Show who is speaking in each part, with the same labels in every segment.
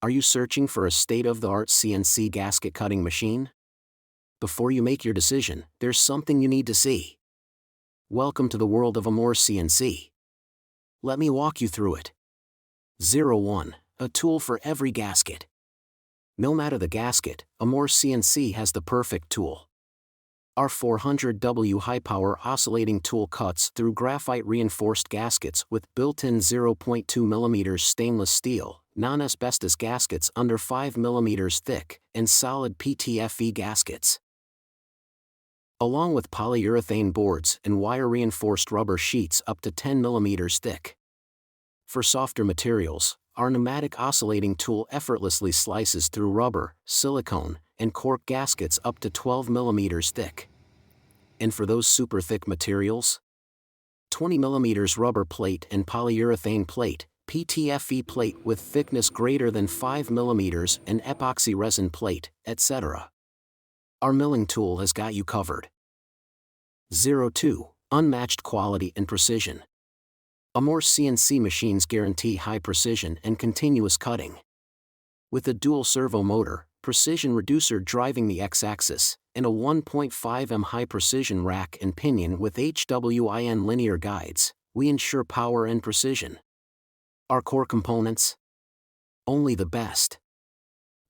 Speaker 1: Are you searching for a state-of-the-art CNC gasket cutting machine? Before you make your decision, there's something you need to see. Welcome to the world of AMOR CNC. Let me walk you through it. 01. A tool for every gasket. No matter the gasket, AMOR CNC has the perfect tool. Our 400W high-power oscillating tool cuts through graphite-reinforced gaskets with built-in 0.2mm stainless steel, non-asbestos gaskets under 5mm thick, and solid PTFE gaskets. Along with polyurethane boards and wire-reinforced rubber sheets up to 10mm thick. For softer materials, our pneumatic oscillating tool effortlessly slices through rubber, silicone, and cork gaskets up to 12mm thick. And for those super thick materials? 20mm rubber plate and polyurethane plate, PTFE plate with thickness greater than 5mm and epoxy resin plate, etc. Our milling tool has got you covered. 02. Unmatched quality and precision. AMOR CNC machines guarantee high precision and continuous cutting. With a dual servo motor, precision reducer driving the X-axis, and a 1.5mm high-precision rack and pinion with HWIN linear guides, we ensure power and precision. Our core components? Only the best.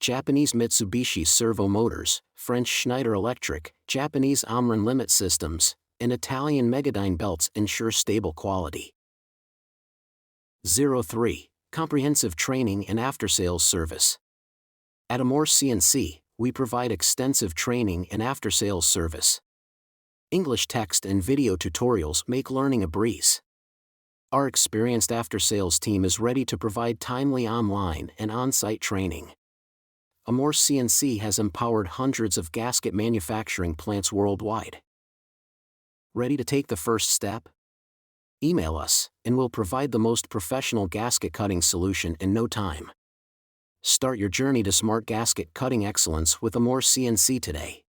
Speaker 1: Japanese Mitsubishi servo motors, French Schneider Electric, Japanese Omron limit systems, and Italian Megadyne belts ensure stable quality. 03. Comprehensive training and after-sales service. At AMOR CNC, we provide extensive training and after-sales service. English text and video tutorials make learning a breeze. Our experienced after-sales team is ready to provide timely online and on-site training. AMOR CNC has empowered hundreds of gasket manufacturing plants worldwide. Ready to take the first step? Email us, and we'll provide the most professional gasket cutting solution in no time. Start your journey to smart gasket cutting excellence with AMOR CNC today.